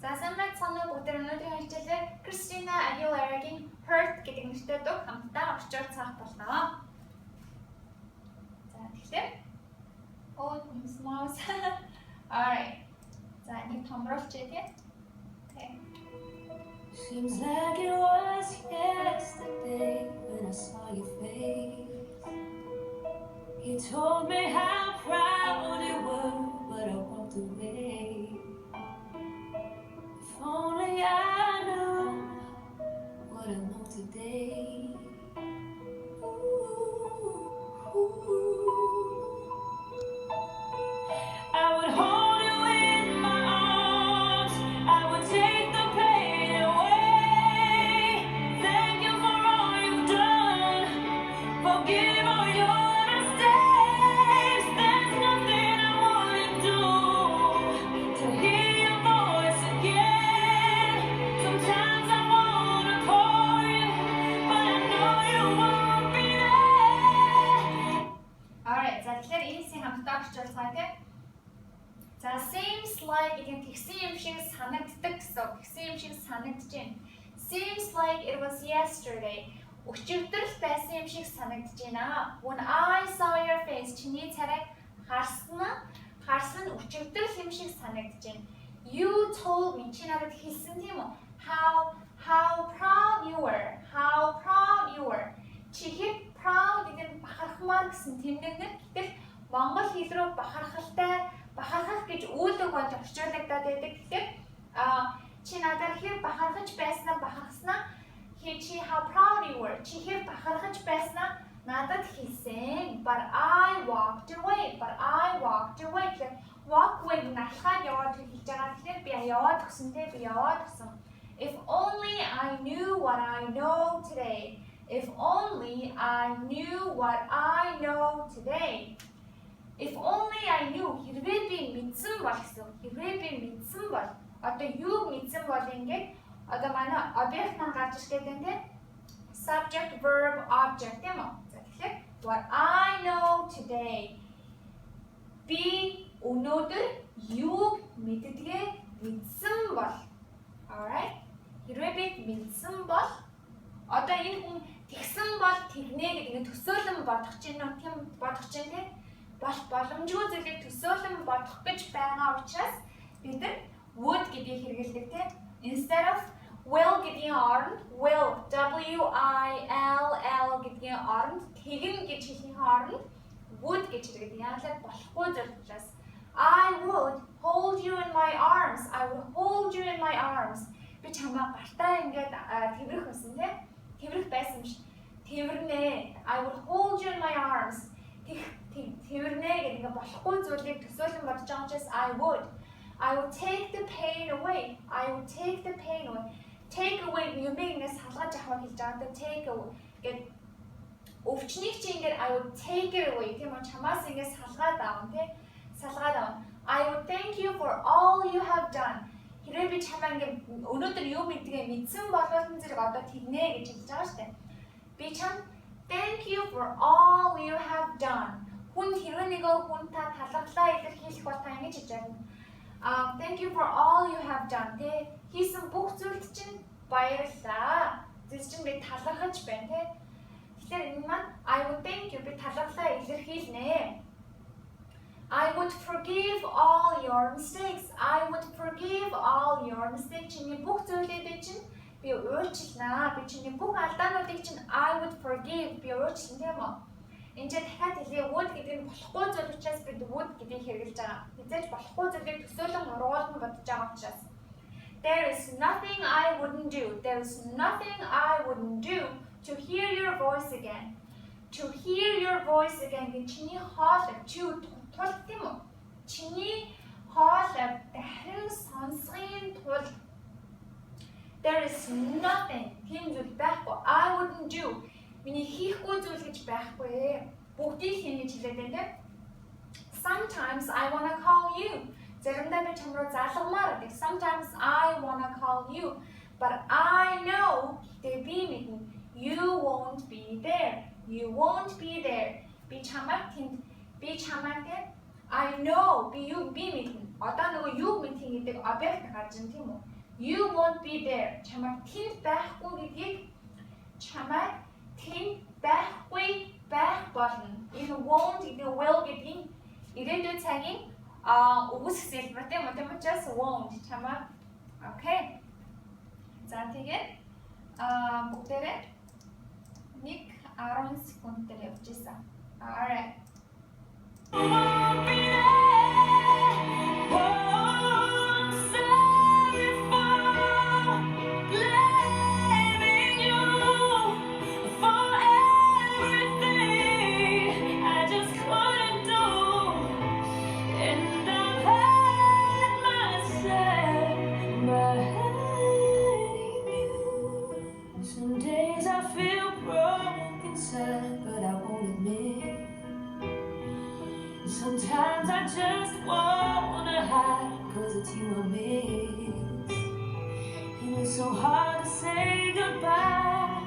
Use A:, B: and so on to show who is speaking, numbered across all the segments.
A: За сайн байцгаана уу бүгд өнөөдрийн хичээлээр Christina Aguilera-гийн Hurt гэдэг нэртэй дуу хамтдаа орчуулж цаах болно. За тэгэхээр mouse. Alright. За нэг томруулчих тийм.
B: Seems like it was yesterday when I saw your face. You told me how proud you were, but I walked away. If only I knew what I know today. I would hold you in my arms. I would take the pain away. Thank you for all you've done. Forgive all your mistakes. There's nothing I wouldn't do to hear your voice again. Sometimes I wanna call you, but I know you won't be there.
A: Alright. За тэгэхээр ийсийн хамтдаа орчуулцгаая тийм. За seems like гэдэг нь тэгсэн юм шиг санагддаг гэсэн. Тэгсэн юм шиг санагдаж байна. Seems like it was yesterday. Өчигдөр л байсан юм шиг санагдаж байна. When I saw your face, чиний царайг харсан өчигдөр л юм шиг санагдаж байна. You told me, чи надад хэлсэн тийм үү? How proud you were. How proud you were. Чи хэд proud гэдэг нь бахархмаар гэсэн тэмдэглэл. Гэтэл монгол хэл рүү бахархах гэж үүлэг болж орчуулагдаад байдаг. Тэгэхээр чи надад хэр бахархаж байснаа бахархснаа чи how proud you were. Чи хэр бахархаж байснаа надад хэлсэн. But I walked away. Тэгэхээр walk away налхаад яваад хэлж байгаа. Тэгэхээр би яваад өгсөнтэй би яваад өгсөн. If only I knew what I know today. If only I knew what I know today. If only I knew. Хэрвээ би мэдсэн бол гэсэн. Хэрвээ би мэдсэн бол одоо юу мэдсэн бол ингээд одоо манай объект маань гарч ирэх гэдэг нь subject verb object тийм үү? За тэгэхээр what I know today. Би өнөөдөр юуг мэдсэн бол. Alright? Хэрвээ би мэдсэн бол одоо энэ хүн тэгсэн бол тэгнэ гэдэг нь төсөөлөн бодох чинь нөө тийм бодох чинь тийм боломжгүй зүйлийг төсөөлөн бодох гэж байгаа учраас бид нар would гэдгийг хэрэглэдэг тийм. Instead of will гэдгийн оронд will W-I-L-L гэдгийн оронд тэгнэ гэж хэлхийн оронд would гэж хэрэглэдэг. Яагаад болохгүй зүйл учраас I would hold you in my arms. I would hold you in my arms. Би чамаа гартаа ингээд тэврэх байсан тийм. Тэврэх байсан биш. Тэвэрнэ. I would hold you in my arms. Тэвэрнэ гэдэг нь болохгүй зүйлийг төсөөлөн бодож байгаа учраас I would take the pain away. I would take the pain away. Take away юмыг ингээд салгаж авах хэлж байгаа. Take away гэдэг өвчнийг чи ингээд I would take it away тийм үү? Чамаас ингээд салгаад авах тийм. Салгаад авах. I would thank you for all you have done. Хэрвээ би чамаа ингээд өнөөдөр юу гэдгээ мэдсэн бол зэрэг одоо тэгнэ гэж хэлж байгаа шүү дээ. Би чам thank you for all you have done. Хүн хэрвээ нэгөө хүн та талархлаа илэрхийлэх бол та ингэж хэлж байгаа. Thank you for all you have done. Тэ хийсэн бүх зүйлд чинь баярлалаа. Зөв чинь би талархаж байна тэ. Тэгэхээр энэ маань I would thank you би талархлаа илэрхийлнэ. I would forgive all your mistakes. I would forgive all your mistakes. Чиний бүх зүйлүүдээ чинь би уучлнаа. Би чиний бүх алдаануудыг чинь I would forgive. Би уучлна тийм үү? Энд чинь дахиад хэлээ would гэдэг нь болохгүй зүйл учраас бид would гэдгийг хэрэглэж байгаа. Хизээж болохгүй зүйлийг төсөөлөн ургуулна бодож байгаа учраас. There is nothing I wouldn't do. There is nothing I wouldn't do to hear your voice again. To hear your voice again гэж чиний хоолой тул тийм үү? Чиний хоолой дахин сонсохын тулд there is nothing тийм зүйл байхгүй. I wouldn't do. Миний хийхгүй зүйл гэж байхгүй. Бүгдийг хийнэ гэж хэлээд байна тийм. Sometimes I wanna call you. Заримдаа би чам руу залгамаар байдаг. Sometimes I wanna call you. But I know that би мэднэ. You won't be there. You won't be there. Би чамайг тэнд I know би мэднэ. Одоо нөгөө юу мэдхин гэдэг объект гарч ин тийм үү? You won't be there. Чамайг тэнд байхгүй гэдгийг чамайг тэнд байхгүй байх болно. Энэ won't гэдэг will гэдгийн ирээдүйн цагийн үгс хэлбэр тийм үү? Тийм учраас won't чамайг. Okay. За тэгээд бүгдээрээ 1-10 секунд дээр явж исэн. Alright.
B: Won't be there. Won't sorry for blaming you for everything I just couldn't do, and I've hurt myself by hurting you. Some days I feel broken inside, but I won't admit. Sometimes I just wanna hide, 'cause it's you I miss. And it's so hard to say goodbye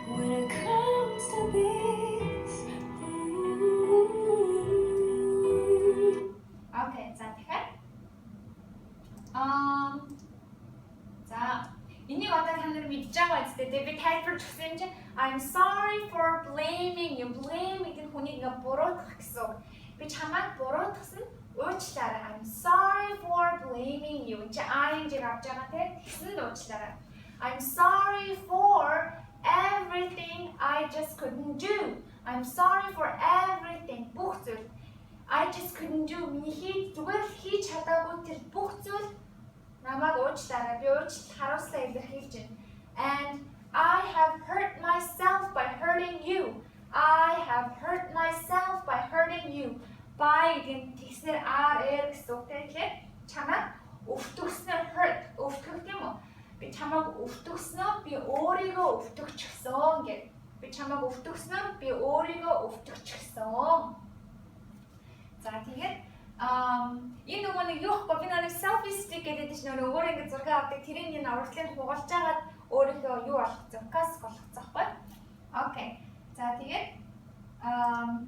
B: when it comes to this.
A: Okay, за тэгэхээр за энийг одоо та нар мэдж байгаа үстэй тий би тайлбарч өгсөн юм чинь I'm sorry for blaming you. Blame гэдэг нь хүнийг ингээ буруутгах гэсэн үг. Би чамайг буруутгасан уучлаарай. I'm sorry for blaming you. Чи ing авч байгаа тий тэгсэн уучлаарай. I'm sorry for everything I just couldn't do. I'm sorry for everything. Бүх зүйл I just couldn't do. Миний зүгээр хийж чадаагүй тэр бүх зүйл намайг уучлаарай. Би уучлал харуулсаа илэрхийлж байна. And I have hurt myself by hurting you. I have hurt myself by hurting you. By гэдэг тэгснээр r гэсэн үгтэй тэгэхээр чамайг өвтгснээр hurt өвтгөх тийм үү? Би чамайг өвтгснөө би өөрийгөө өвтгчихсөн гэдэг. Би чамайг өвтгснөө би өөрийгөө өвтгчихсөн. За тэгээд энэ нөгөө нэг юу вэ? Би нэг selfie stick гэдэг чинь нөгөө ингэ зураг авдаг тэрийг энэ урдлыг хугалж агаад өөрийнхөө юу болгоцсон? Каск болгоцсон байхгүй? Окей. За тэгээд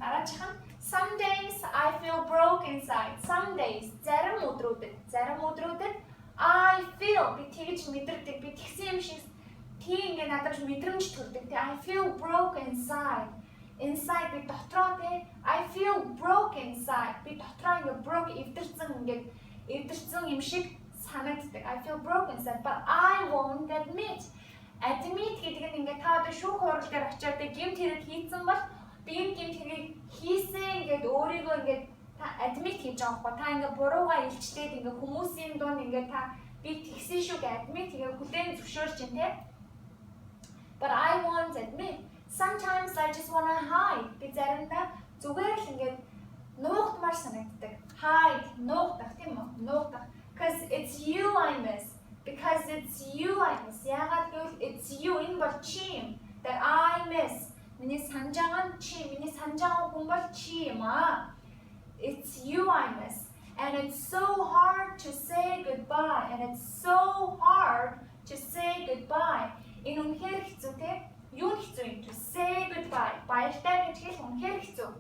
A: дараачих нь some days I feel broke inside. Some days зарим өдрүүдэд I feel би тэгж мэдэрдэг. Би тэгсэн юм шиг тийм ингэ надад мэдрэмж төрдөг. I feel broke inside. Inside би дотроо те I feel broke inside. Би дотроо ингэ broke эвдэрсэн юм шиг санагддаг. I feel broke inside but I won't admit. Admit гэдэг нь ингээ та одоо шүүх хурал дээр очиод гэмт хэрэг хийсэн бол би энэ гэмт хэргийг хийсэн гэдэг өөрийгөө ингээ та admit хийж байгаа байхгүй. Та ингээ буруугаа илчлээд ингээ хүмүүсийн дунд ингээ та би тэгсэн шүү гэж admit ингээ хүлээн зөвшөөрч чинь те. But I won't admit. Sometimes I just want to hide. Би заримдаа зүгээр л ингээд нуугдмаар санагддаг. Hide, нуугдах тийм үү? Нуугдах. Because it's you I miss. Because it's you I miss. Яагаад гэвэл it's you энэ бол чи that I miss. Миний санаж байгаа нь чи, миний санаж байгаа хүн бол чи юм аа. It's you I miss. And it's so hard to say goodbye. And it's so hard to say goodbye. Энэ үнэхээр хэцүү те. Юу хэцүү юм? To say goodbye. Баяртай гэж хэлэх үнэхээр хэцүү.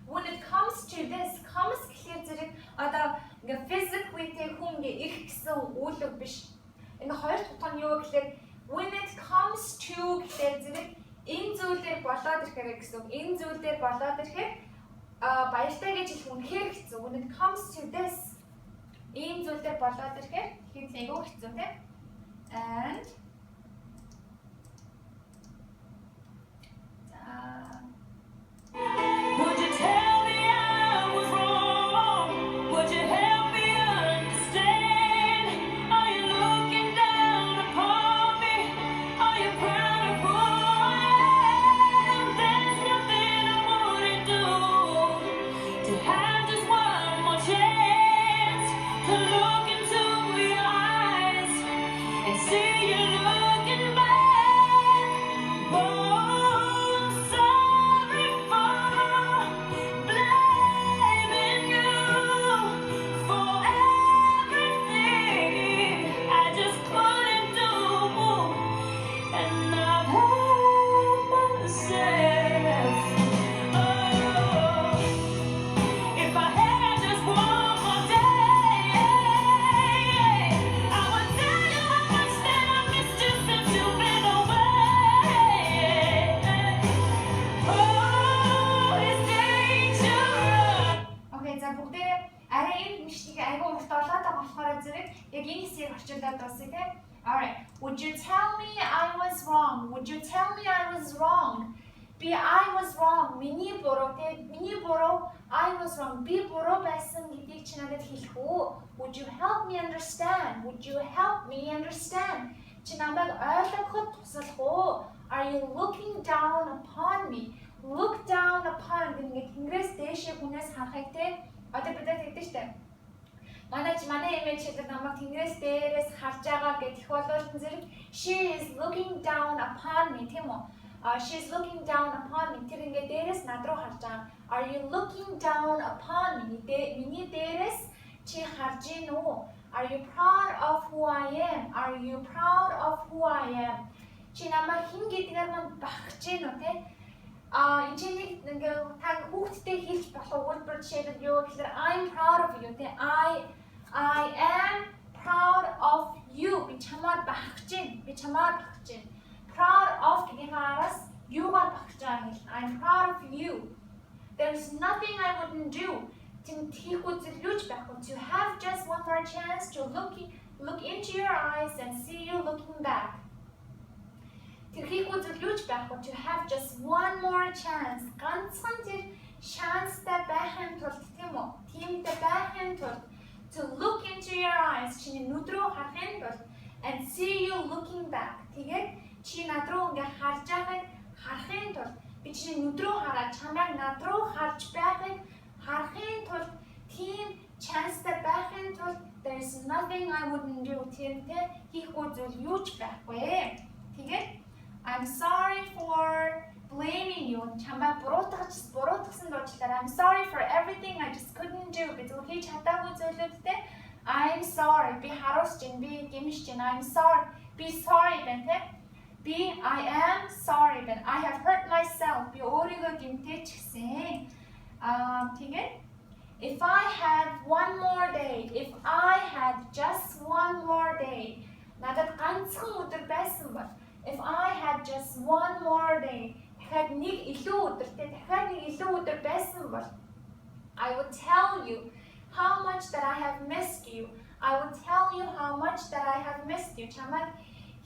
A: When it comes to this, comes гэхээр зэрэг одоо ингээ physically тэг хүн ингээ ирэх гэсэн үйл үг биш. Энэ хоёр тутам юу гэхээр when it comes to гэхээр зэрэг энэ зүйлээр болоод ирэхээр гэсэн үг. Энэ зүйлээр болоод ирэхээр баяртай гэж хэлэх үнэхээр хэцүү. When it comes to this, энэ зүйлээр болоод ирэхээр айгүй хэцүү те. And
B: Would you tell me I was wrong? Would you help me understand? Are you looking down upon me? Are you proud of who I am? There's nothing I wouldn't do to have just one more chance to look into your eyes and see you looking back. I would
A: Тэгээд яг энэ хэсгийг орчуулад дуусгая те. Alright. Would you tell me I was wrong? Would you tell me I was wrong? Би I was wrong. Миний буруу те. Миний буруу I was wrong. Би буруу байсан гэдгийг чи надад хэлэх үү? Would you help me understand? Would you help me understand? Чи намайг ойлгоход туслах уу? Are you looking down upon me? Look down upon гэдэг Тэнгэрээс дээшээ хүнээс харахыг те. Одоо бид тэгдэж штэ. Манай имиж гэдэг намайг Тэнгэрээс дээрээс харж байгаа гэх болвол зэрэг she is looking down upon me тийм үү? She's looking down upon me. Тэр ингээ дээрээс над руу харж байгаа. Are you looking down upon me? Миний дээрээс чи харж гин үү? Are you proud of who I am? Are you proud of who I am? Чи намайг хин гэдгээр манд багж гин үү те? Энэ чинь ингээ та хүүхдтэй хэлж болох үйлдэл жишээлбэл юу гэхээр I'm proud of you те. I am proud of you. Би чамаар багж гин. Би чамаар багж гин. Proud of гэдгийн араас юугаар багж байгаа юм. I'm proud of you. There's nothing I wouldn't do. To have just one more chance to look into your eyes and see you looking back. To have just one more chance. Ганцхан тэр шанстай байхын тулд тийм үү? Тиймтэй байхын тулд to look into your eyes. Чиний нүд рүү харахын тулд and see you looking back. Тэгээд чи над руу ингээ харж байгааг харахын тулд би чиний нүд рүү хараад чамайг над руу харж байгааг харахын тулд тийм чанстай байхын тулд there's nothing I wouldn't do. Тиймтэй хийхгүй зүйл юу ч байхгүй. Тэгээд I'm sorry for blaming you. Чамайг буруутгасан дуучлаарай. I'm sorry for everything I just couldn't do. Би зөв хийж чадаагүй зүйлүүдтэй I'm sorry. Би харуулж гин, би гэмшиж гин. I'm sorry. Be sorry ben те. Be I am sorry ben. I have hurt myself. Би өөрийгөө гэмтээч гэсэн. Тэгээд if I had one more day, if I had just one more day. Надад ганцхан өдөр байсан бол if I had just one more day. Дахиад нэг илүү өдөртэй, дахиад нэг илүү өдөр байсан бол I would tell you how much that I have missed you. I would tell you how much that I have missed you. Чамайг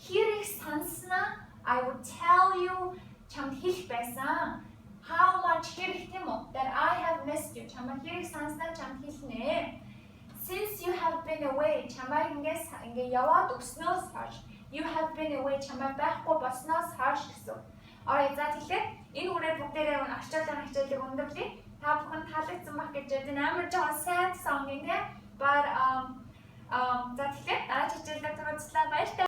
A: хэрэг санснаа I would tell you чамд хэлэх байсан. How much хэрэг тийм үү? That I have missed you. Чамайг хэрэг санснаа чамд хэлнэ. Since you have been away, чамайг ингээ яваад өгснөөс хойш. You have been away, чамайг байхгүй болсноос хойш гэсэн. Alright, за тэгэхээр энэ үрээр бүгдээрээ орчуулгын хичээлийг өндөрлөе. Та бүхэн таалагдсан байх гэж байна. Амар жоохон sad song юм те.